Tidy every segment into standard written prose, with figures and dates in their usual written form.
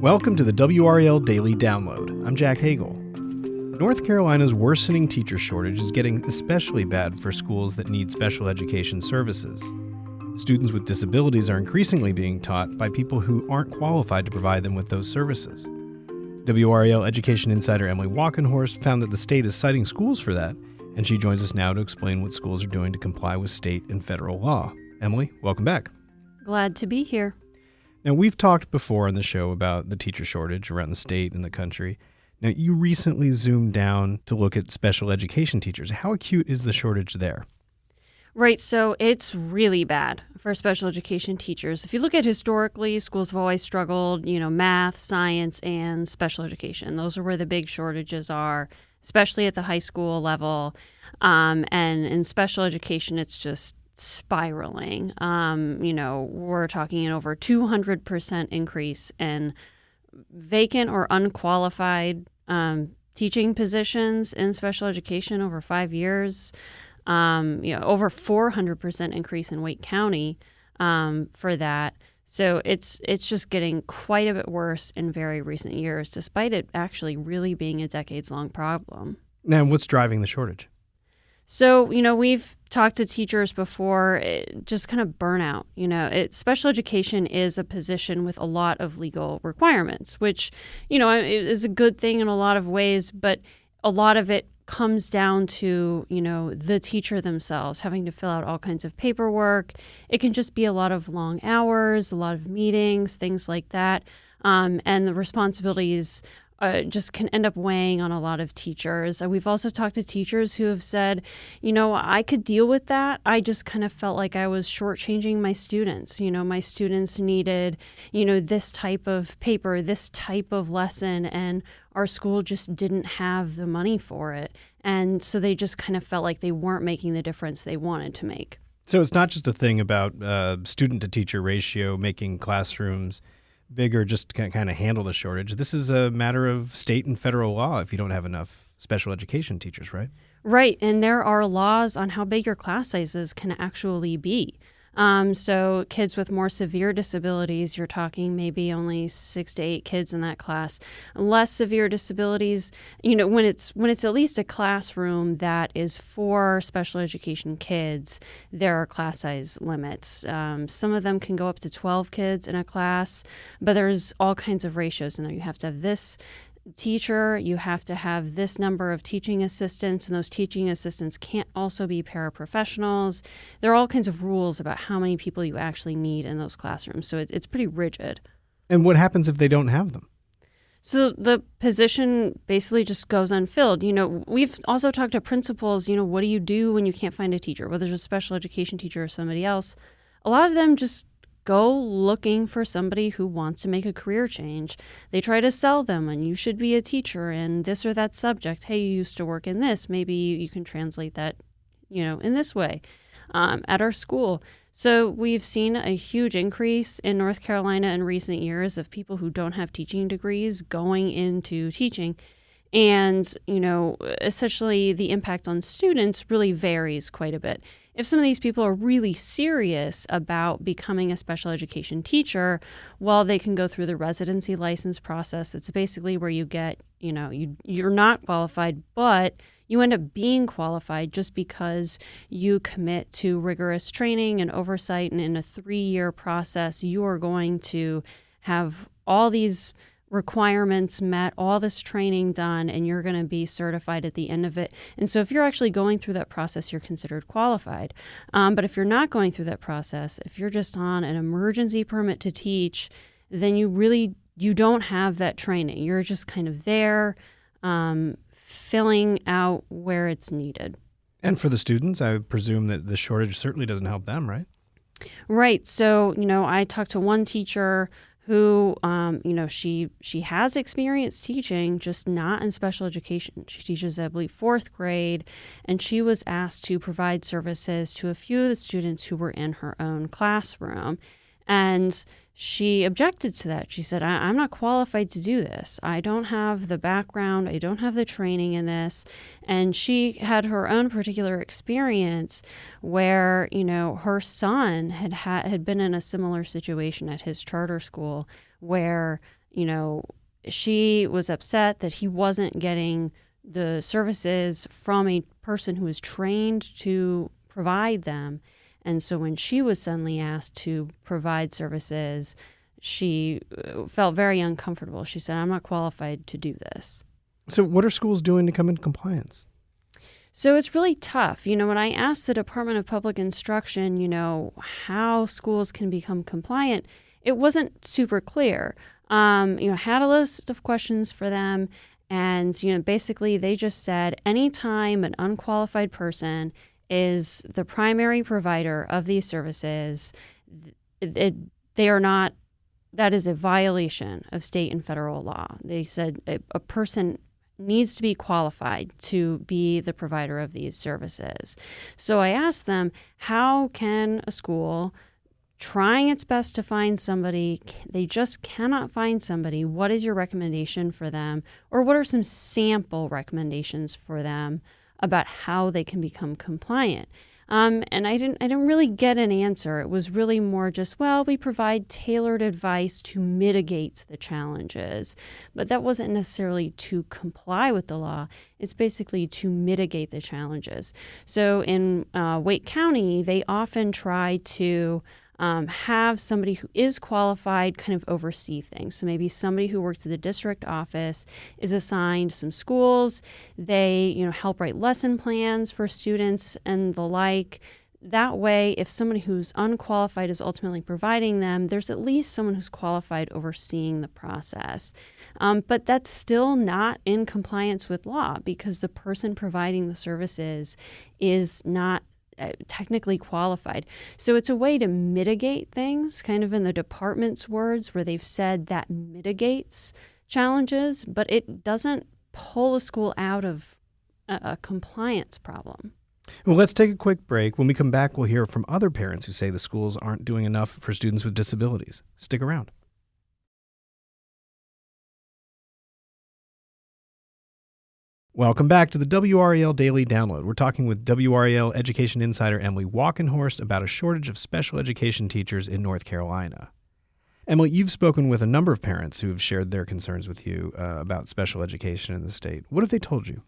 Welcome to the WRAL Daily Download. I'm Jack Hagel. North Carolina's worsening teacher shortage is getting especially bad for schools that need special education services. Students with disabilities are increasingly being taught by people who aren't qualified to provide them with those services. WRAL Education Insider Emily Walkenhorst found that the state is citing schools for that, and she joins us now to explain what schools are doing to comply with state and federal law. Emily, welcome back. Glad to be here. Now, we've talked before on the show about the teacher shortage around the state and the country. Now, you recently zoomed down to look at special education teachers. How acute is the shortage there? Right, so it's really bad for special education teachers. If you look at historically, schools have always struggled, math, science, and special education. Those are where the big shortages are, especially at the high school level. And in special education, it's just spiraling. We're talking an over 200% increase in vacant or unqualified teaching positions in special education over 5 years. Over 400% increase in Wake County for that. So it's just getting quite a bit worse in very recent years, despite it actually really being a decades-long problem. Now, what's driving the shortage? So, we've talked to teachers before, just kind of burnout. Special education is a position with a lot of legal requirements, which, is a good thing in a lot of ways, but a lot of it comes down to, the teacher themselves having to fill out all kinds of paperwork. It can just be a lot of long hours, a lot of meetings, things like that. And the responsibilities just can end up weighing on a lot of teachers. We've also talked to teachers who have said, I could deal with that. I just kind of felt like I was shortchanging my students. My students needed, this type of paper, this type of lesson, and our school just didn't have the money for it. And so they just kind of felt like they weren't making the difference they wanted to make. So it's not just a thing about student-to-teacher ratio, making classrooms bigger just to kind of handle the shortage. This is a matter of state and federal law if you don't have enough special education teachers, right? Right. And there are laws on how big your class sizes can actually be. So kids with more severe disabilities, you're talking maybe only 6 to 8 kids in that class. Less severe disabilities, when it's at least a classroom that is for special education kids, there are class size limits. Some of them can go up to 12 kids in a class, but there's all kinds of ratios in there. You have to have this teacher, you have to have this number of teaching assistants, and those teaching assistants can't also be paraprofessionals. There are all kinds of rules about how many people you actually need in those classrooms, so it's pretty rigid. And what happens if they don't have them? So the position basically just goes unfilled. We've also talked to principals, what do you do when you can't find a teacher, whether it's a special education teacher or somebody else? A lot of them just go looking for somebody who wants to make a career change. They try to sell them, and you should be a teacher in this or that subject. Hey, you used to work in this. Maybe you can translate that, in this way at our school. So we've seen a huge increase in North Carolina in recent years of people who don't have teaching degrees going into teaching. And, essentially the impact on students really varies quite a bit. If some of these people are really serious about becoming a special education teacher, well, they can go through the residency license process. It's basically where you get, you're not qualified, but you end up being qualified just because you commit to rigorous training and oversight. And in a 3-year process, you are going to have all these requirements met, all this training done, and you're going to be certified at the end of it. And so if you're actually going through that process, you're considered qualified. But if you're not going through that process, if you're just on an emergency permit to teach, then you don't have that training. You're just kind of there filling out where it's needed. And for the students, I presume that the shortage certainly doesn't help them, right? Right. So, I talked to one teacher who, she has experience teaching, just not in special education. She teaches, I believe, 4th grade, and she was asked to provide services to a few of the students who were in her own classroom. And she objected to that. She said, I'm not qualified to do this. I don't have the background. I don't have the training in this. And she had her own particular experience where, her son had been in a similar situation at his charter school where, She was upset that he wasn't getting the services from a person who was trained to provide them. And so when she was suddenly asked to provide services, she felt very uncomfortable. She said, "I'm not qualified to do this." So what are schools doing to come into compliance? So it's really tough. When I asked the Department of Public Instruction, how schools can become compliant, it wasn't super clear. Had a list of questions for them. And, basically they just said anytime an unqualified person is the primary provider of these services, they are not, that is a violation of state and federal law. They said a person needs to be qualified to be the provider of these services. So I asked them, how can a school trying its best to find somebody, they just cannot find somebody, what is your recommendation for them? Or what are some sample recommendations for them about how they can become compliant? And I didn't really get an answer. It was really more just, well, we provide tailored advice to mitigate the challenges. But that wasn't necessarily to comply with the law. It's basically to mitigate the challenges. So in Wake County, they often try to have somebody who is qualified kind of oversee things. So maybe somebody who works at the district office is assigned some schools. They, help write lesson plans for students and the like. That way, if somebody who's unqualified is ultimately providing them, there's at least someone who's qualified overseeing the process. But that's still not in compliance with law because the person providing the services is not technically qualified. So it's a way to mitigate things, kind of in the department's words, where they've said that mitigates challenges, but it doesn't pull a school out of a compliance problem. Well, let's take a quick break. When we come back, we'll hear from other parents who say the schools aren't doing enough for students with disabilities. Stick around. Welcome back to the WRAL Daily Download. We're talking with WRAL Education Insider Emily Walkenhorst about a shortage of special education teachers in North Carolina. Emily, you've spoken with a number of parents who have shared their concerns with you about special education in the state. What have they told you?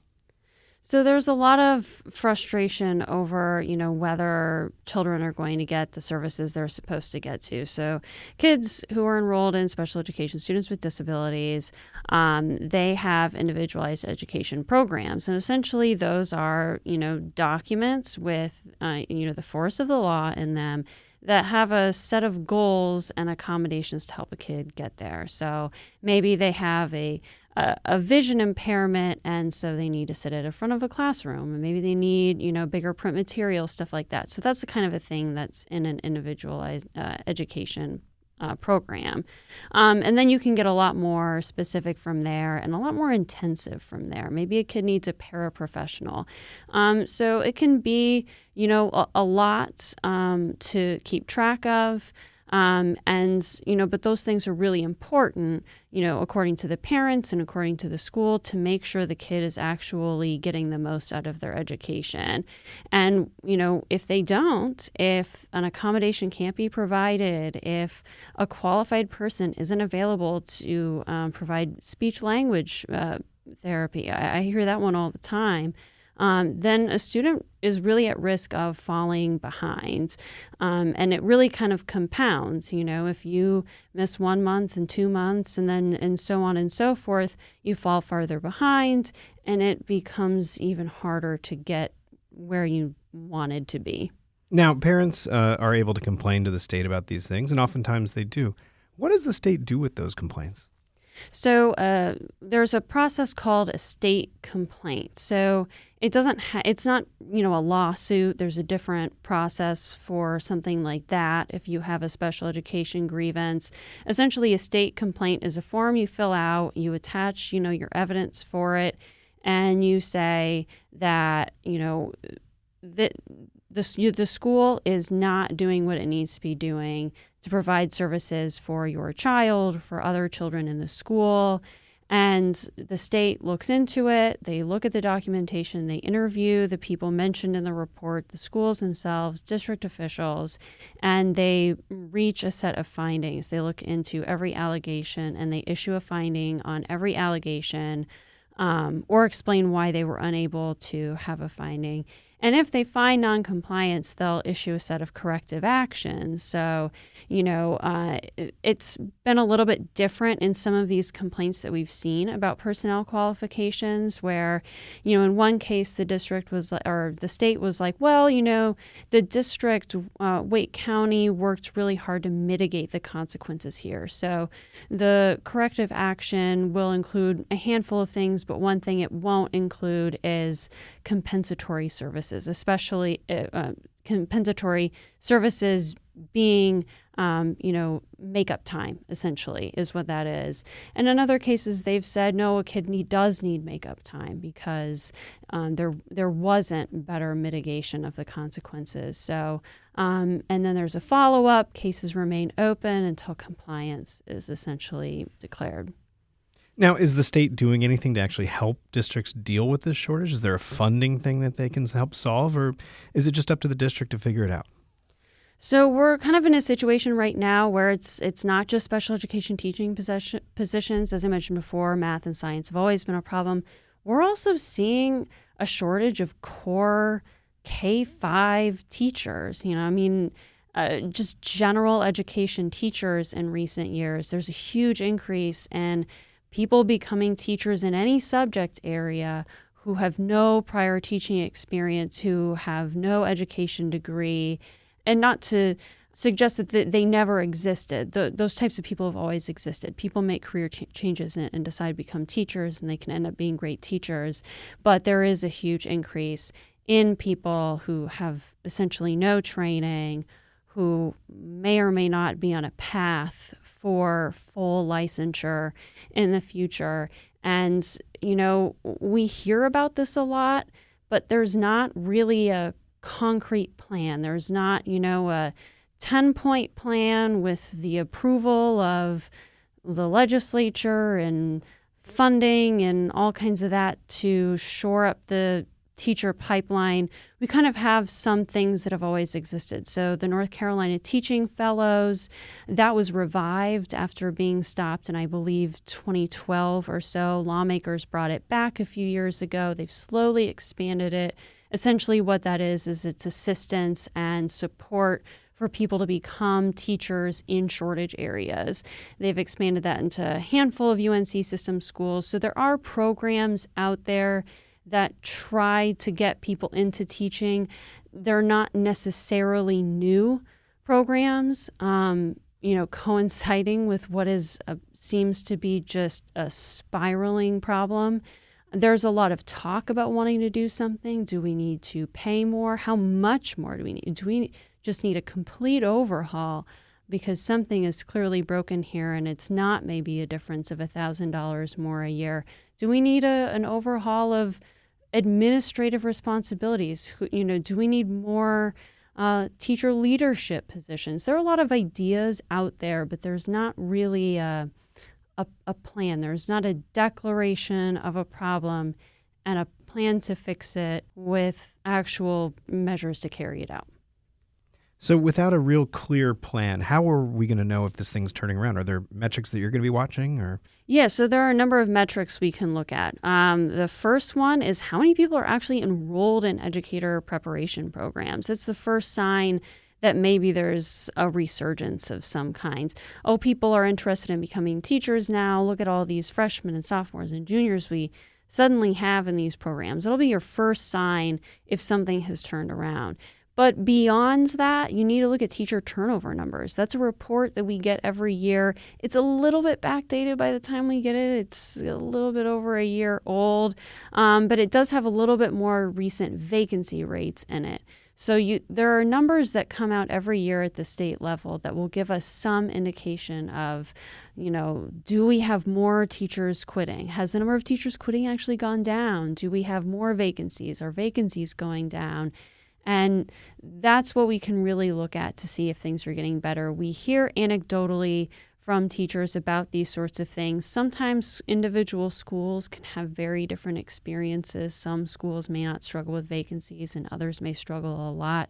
So there's a lot of frustration over, whether children are going to get the services they're supposed to get to. So kids who are enrolled in special education, students with disabilities, they have individualized education programs. And essentially those are, documents with, the force of the law in them that have a set of goals and accommodations to help a kid get there. So maybe they have a vision impairment, and so they need to sit at the front of a classroom, and maybe they need, bigger print material, stuff like that. So that's the kind of a thing that's in an individualized education program. And then you can get a lot more specific from there and a lot more intensive from there. Maybe a kid needs a paraprofessional. So it can be, a lot to keep track of. But those things are really important, according to the parents and according to the school, to make sure the kid is actually getting the most out of their education. And, if they don't, if an accommodation can't be provided, if a qualified person isn't available to provide speech language therapy, I hear that one all the time. Then a student is really at risk of falling behind. And it really kind of compounds, if you miss 1 month and 2 months and so on and so forth, you fall farther behind and it becomes even harder to get where you wanted to be. Now, parents are able to complain to the state about these things, and oftentimes they do. What does the state do with those complaints? So there's a process called a state complaint. So it's not, a lawsuit. There's a different process for something like that. If you have a special education grievance, essentially a state complaint is a form you fill out, you attach, your evidence for it, and you say that, that the school is not doing what it needs to be doing to provide services for your child, for other children in the school. And the state looks into it, they look at the documentation, they interview the people mentioned in the report, the schools themselves, district officials, and they reach a set of findings. They look into every allegation and they issue a finding on every allegation, or explain why they were unable to have a finding. And if they find noncompliance, they'll issue a set of corrective actions. So, it's been a little bit different in some of these complaints that we've seen about personnel qualifications where, in one case, the district was, or the state was like, well, the district, Wake County, worked really hard to mitigate the consequences here. So the corrective action will include a handful of things, but one thing it won't include is compensatory services, especially compensatory services being, makeup time, essentially, is what that is. And in other cases, they've said, no, a kid does need makeup time because there wasn't better mitigation of the consequences. So, and then there's a follow-up. Cases remain open until compliance is essentially declared. Now, is the state doing anything to actually help districts deal with this shortage? Is there a funding thing that they can help solve, or is it just up to the district to figure it out? So we're kind of in a situation right now where it's not just special education teaching positions. As I mentioned before, math and science have always been a problem. We're also seeing a shortage of core K-5 teachers. Just general education teachers in recent years. There's a huge increase in people becoming teachers in any subject area who have no prior teaching experience, who have no education degree, and not to suggest that they never existed. Those types of people have always existed. People make career changes and decide to become teachers, and they can end up being great teachers. But there is a huge increase in people who have essentially no training, who may or may not be on a path for full licensure in the future. And, we hear about this a lot, but there's not really a concrete plan. There's not, a 10-point plan with the approval of the legislature and funding and all kinds of that to shore up the teacher pipeline. We kind of have some things that have always existed. So the North Carolina Teaching Fellows, that was revived after being stopped in, I believe, 2012 or so. Lawmakers brought it back a few years ago. They've slowly expanded it. Essentially what that is it's assistance and support for people to become teachers in shortage areas. They've expanded that into a handful of UNC system schools. So there are programs out there that try to get people into teaching. They're not necessarily new programs, coinciding with what seems to be just a spiraling problem. There's a lot of talk about wanting to do something. Do we need to pay more? How much more do we need? Do we just need a complete overhaul? Because something is clearly broken here, and it's not maybe a difference of $1,000 more a year. Do we need an overhaul of administrative responsibilities? Do we need more teacher leadership positions? There are a lot of ideas out there, but there's not really a plan. There's not a declaration of a problem and a plan to fix it with actual measures to carry it out. So without a real clear plan, how are we going to know if this thing's turning around? Are there metrics that you're going to be watching? Or Yeah, so there are a number of metrics we can look at. The first one is how many people are actually enrolled in educator preparation programs. It's the first sign that maybe there's a resurgence of some kind. Oh, people are interested in becoming teachers now. Look at all these freshmen and sophomores and juniors we suddenly have in these programs. It'll be your first sign if something has turned around. But beyond that, you need to look at teacher turnover numbers. That's a report that we get every year. It's a little bit backdated by the time we get it. It's a little bit over a year old, but it does have a little bit more recent vacancy rates in it. So there are numbers that come out every year at the state level that will give us some indication of, do we have more teachers quitting? Has the number of teachers quitting actually gone down? Do we have more vacancies? Are vacancies going down? And that's what we can really look at to see if things are getting better. We hear anecdotally from teachers about these sorts of things. Sometimes individual schools can have very different experiences. Some schools may not struggle with vacancies and others may struggle a lot.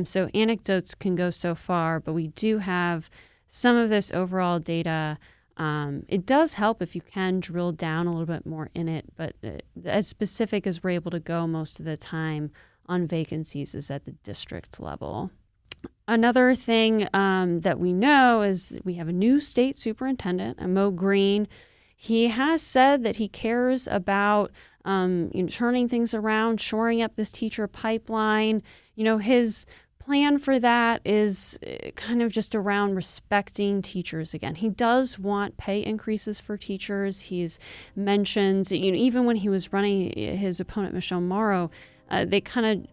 So anecdotes can go so far, but we do have some of this overall data. It does help if you can drill down a little bit more in it, but as specific as we're able to go most of the time on vacancies is at the district level. Another thing that we know is we have a new state superintendent, Mo Green. He has said that he cares about turning things around, shoring up this teacher pipeline. His plan for that is kind of just around respecting teachers again. He does want pay increases for teachers. He's mentioned, even when he was running his opponent, Michelle Morrow, they kind of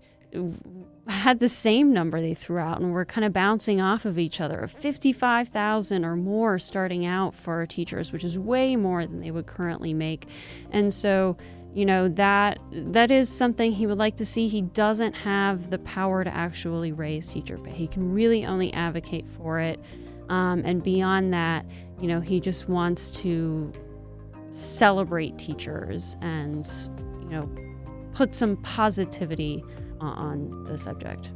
had the same number they threw out and were kind of bouncing off of each other, 55,000 or more starting out for teachers, which is way more than they would currently make. And so, that is something he would like to see. He doesn't have the power to actually raise teacher pay. He can really only advocate for it. And beyond that, he just wants to celebrate teachers and, put some positivity on the subject.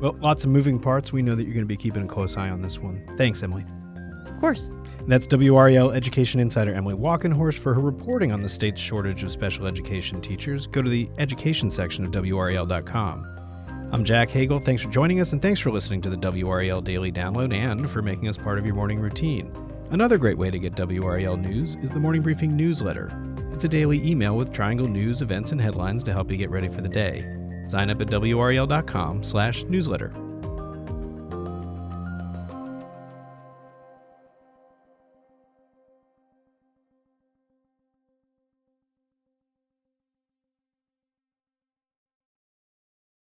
Well, lots of moving parts. We know that you're going to be keeping a close eye on this one. Thanks, Emily. Of course. And that's WRAL Education Insider Emily Walkenhorst for her reporting on the state's shortage of special education teachers. Go to the education section of WRAL.com. I'm Jack Hagel. Thanks for joining us, and thanks for listening to the WRAL Daily Download and for making us part of your morning routine. Another great way to get WRAL news is the Morning Briefing newsletter. It's a daily email with Triangle news, events, and headlines to help you get ready for the day. Sign up at WRAL.com/newsletter.